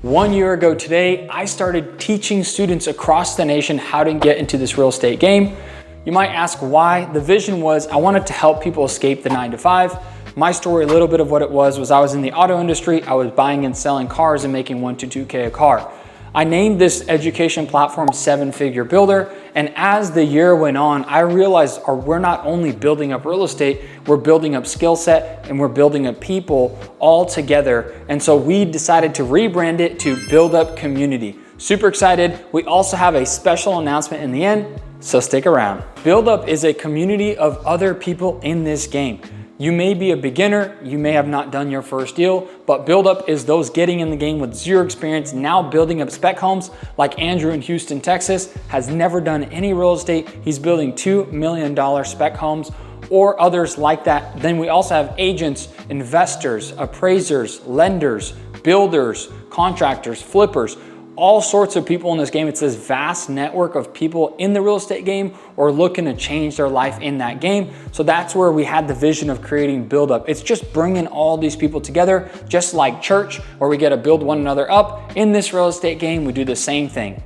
1 year ago today, I started teaching students across the nation how to get into this real estate game. You might ask why. The vision was I wanted to help people escape the 9-to-5. My story, a little bit of what it was I was in the auto industry. I was buying and selling cars and making $1 to $2K a car. I named this education platform 7-Figure Builder. And as the year went on, I realized we're not only building up real estate, we're building up skill set and we're building up people all together. And so we decided to rebrand it to Buildup Community. Super excited. We also have a special announcement in the end, so stick around. Buildup is a community of other people in this game. You may be a beginner, you may have not done your first deal, but Buildup is those getting in the game with zero experience, now building up spec homes, like Andrew in Houston, Texas, has never done any real estate. He's building $2 million spec homes, or others like that. Then we also have agents, investors, appraisers, lenders, builders, contractors, flippers, all sorts of people in this game. It's this vast network of people in the real estate game or looking to change their life in that game. So that's where we had the vision of creating Buildup. It's just bringing all these people together, just like church, where we get to build one another up. In this real estate game, we do the same thing.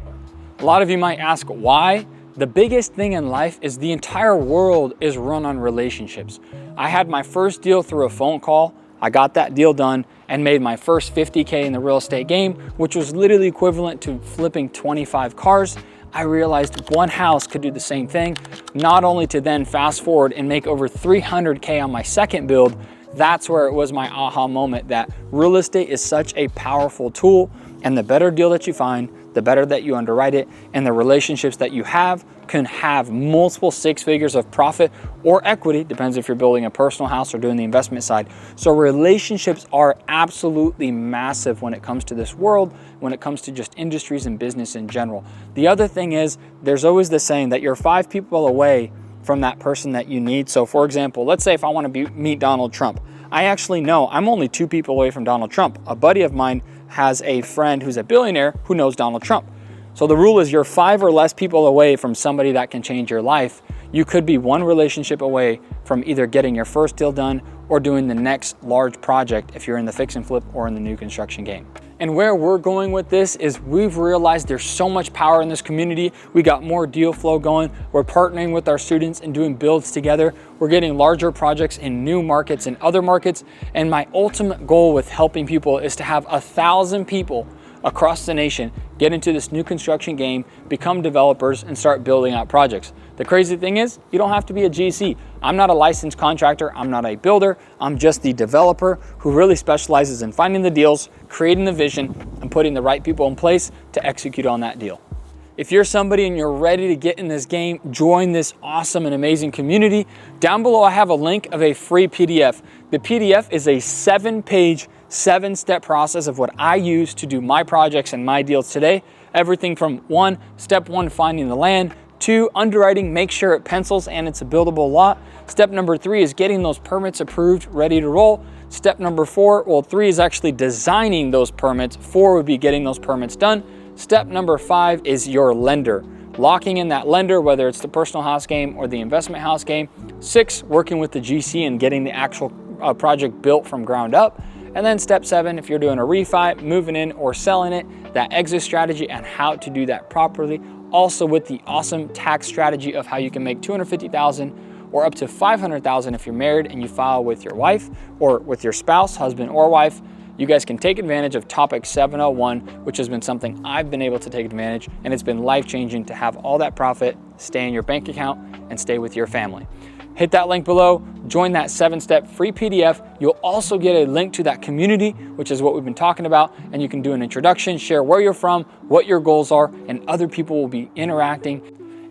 A lot of you might ask why. The biggest thing in life is the entire world is run on relationships. I had my first deal through a phone call. I got that deal done and made my first 50K in the real estate game, which was literally equivalent to flipping 25 cars. I realized one house could do the same thing, not only to then fast forward and make over 300K on my second build. That's where it was my aha moment that real estate is such a powerful tool, and the better deal that you find, the better that you underwrite it, and the relationships that you have can have multiple 6 figures of profit or equity, depends if you're building a personal house or doing the investment side. So relationships are absolutely massive when it comes to this world, when it comes to just industries and business in general. The other thing is, there's always the saying that you're 5 people away from that person that you need. So for example, let's say if I want to meet Donald Trump, I actually know I'm only 2 people away from Donald Trump. A buddy of mine has a friend who's a billionaire who knows Donald Trump. So the rule is you're 5 or less people away from somebody that can change your life. You could be one relationship away from either getting your first deal done or doing the next large project if you're in the fix and flip or in the new construction game. And where we're going with this is we've realized there's so much power in this community. We got more deal flow going. We're partnering with our students and doing builds together. We're getting larger projects in new markets and other markets. And my ultimate goal with helping people is to have 1,000 people across the nation get into this new construction game, become developers, and start building out projects. The crazy thing is, you don't have to be a GC. I'm not a licensed contractor. I'm not a builder. I'm just the developer who really specializes in finding the deals, creating the vision, and putting the right people in place to execute on that deal. If you're somebody and you're ready to get in this game, join this awesome and amazing community. Down below, I have a link of a free PDF. The PDF is a 7-page, 7-step process of what I use to do my projects and my deals today. Everything from step one, finding the land, 2, underwriting, make sure it pencils and it's a buildable lot. Step number 3 is getting those permits approved, ready to roll. Step number 4, 3 is actually designing those permits. 4 would be getting those permits done. Step number 5 is your lender. Locking in that lender, whether it's the personal house game or the investment house game. 6, working with the GC and getting the actual project built from ground up. And then step 7, if you're doing a refi, moving in or selling it, that exit strategy and how to do that properly. Also with the awesome tax strategy of how you can make $250,000 or up to $500,000 if you're married and you file with your wife or with your spouse, husband or wife. You guys can take advantage of Topic 701, which has been something I've been able to take advantage, and it's been life-changing to have all that profit stay in your bank account and stay with your family. Hit that link below, join that 7-step free PDF. You'll also get a link to that community, which is what we've been talking about, and you can do an introduction, share where you're from, what your goals are, and other people will be interacting.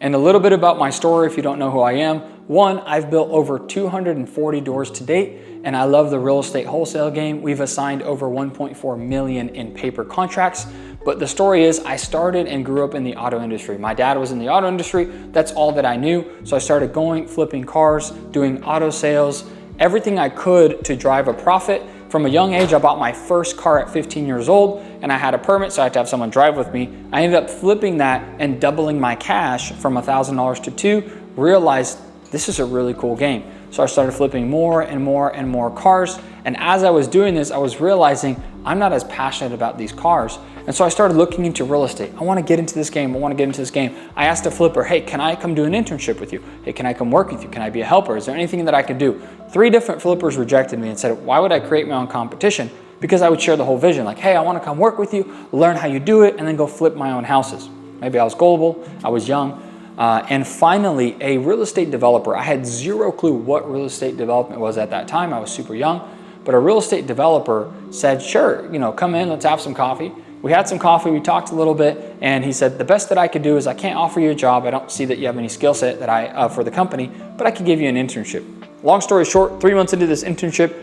And a little bit about my story if you don't know who I am. 1, I've built over 240 doors to date, and I love the real estate wholesale game. We've assigned over 1.4 million in paper contracts. But the story is I started and grew up in the auto industry. My dad was in the auto industry. That's all that I knew. So I started flipping cars, doing auto sales, everything I could to drive a profit. From a young age, I bought my first car at 15 years old, and I had a permit, so I had to have someone drive with me. I ended up flipping that and doubling my cash from $1,000 to $2,000, realized this is a really cool game. So I started flipping more and more and more cars. And as I was doing this, I was realizing I'm not as passionate about these cars. And so I started looking into real estate. I want to get into this game. I want to get into this game. I asked a flipper, hey, can I come do an internship with you? Hey, can I come work with you? Can I be a helper? Is there anything that I could do? 3 different flippers rejected me and said, why would I create my own competition? Because I would share the whole vision. Like, hey, I want to come work with you, learn how you do it, and then go flip my own houses. Maybe I was gullible, I was young. And finally, a real estate developer. I had 0 clue what real estate development was at that time. I was super young. But a real estate developer said, sure, come in, let's have some coffee. We had some coffee, we talked a little bit, and he said, the best that I could do is I can't offer you a job. I don't see that you have any skill set that for the company, but I could give you an internship. Long story short, 3 months into this internship,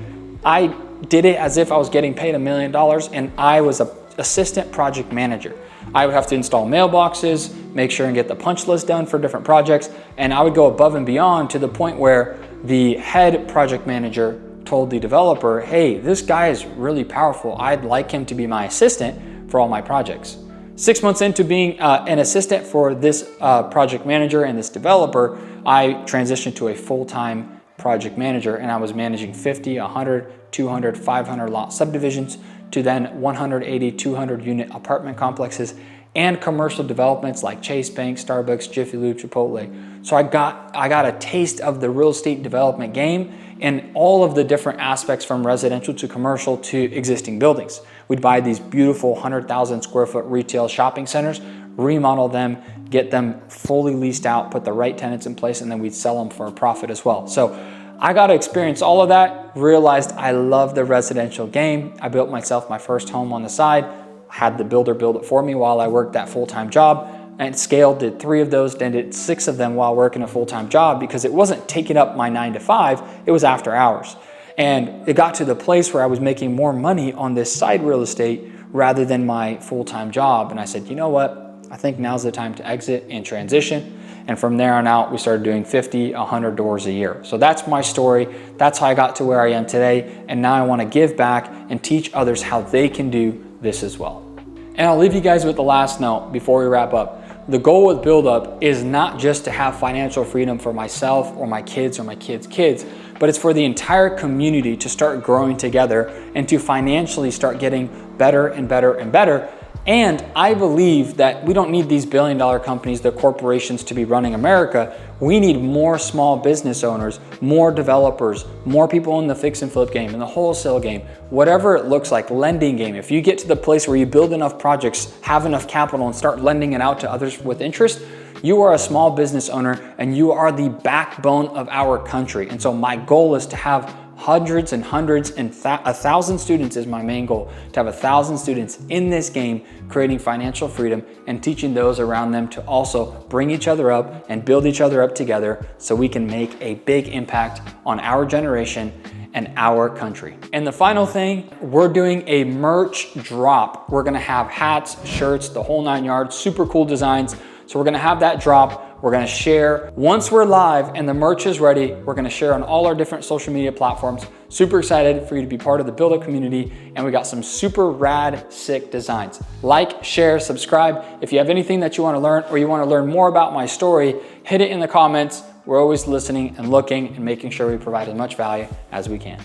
I did it as if I was getting paid $1 million, and I was an assistant project manager. I would have to install mailboxes, make sure and get the punch list done for different projects, and I would go above and beyond to the point where the head project manager told the developer, hey, this guy is really powerful. I'd like him to be my assistant for all my projects. 6 months into being an assistant for this project manager and this developer, I transitioned to a full-time project manager, and I was managing 50, 100, 200, 500 lot subdivisions to then 180, 200 unit apartment complexes and commercial developments like Chase Bank, Starbucks, Jiffy Lube, Chipotle. So I got a taste of the real estate development game and all of the different aspects from residential to commercial to existing buildings. We'd buy these beautiful 100,000 square foot retail shopping centers, remodel them, get them fully leased out, put the right tenants in place, and then we'd sell them for a profit as well. So I got to experience all of that, realized I love the residential game. I built myself my first home on the side, had the builder build it for me while I worked that full-time job, and scaled, did 3 of those, then did 6 of them while working a full-time job because it wasn't taking up my 9 to 5, it was after hours. And it got to the place where I was making more money on this side real estate rather than my full-time job. And I said, you know what? I think now's the time to exit and transition. And from there on out, we started doing 50, 100 doors a year. So that's my story. That's how I got to where I am today. And now I want to give back and teach others how they can do this as well. And I'll leave you guys with the last note before we wrap up. The goal with Buildup is not just to have financial freedom for myself or my kids or my kids' kids, but it's for the entire community to start growing together and to financially start getting better and better and better. And I believe that we don't need these billion-dollar companies, the corporations, to be running America. We need more small business owners, more developers, more people in the fix and flip game, in the wholesale game, whatever it looks like, lending game. If you get to the place where you build enough projects, have enough capital, and start lending it out to others with interest, you are a small business owner and you are the backbone of our country. And so my goal is to have hundreds and hundreds and 1,000 students is my main goal, to have 1,000 students in this game creating financial freedom and teaching those around them to also bring each other up and build each other up together so we can make a big impact on our generation and our country. And the final thing, we're doing a merch drop. We're gonna have hats, shirts, the whole 9 yards, super cool designs. So we're gonna have that drop. We're gonna share. Once we're live and the merch is ready, we're gonna share on all our different social media platforms. Super excited for you to be part of the Buildup community, and we got some super rad, sick designs. Like, share, subscribe. If you have anything that you wanna learn or you wanna learn more about my story, hit it in the comments. We're always listening and looking and making sure we provide as much value as we can.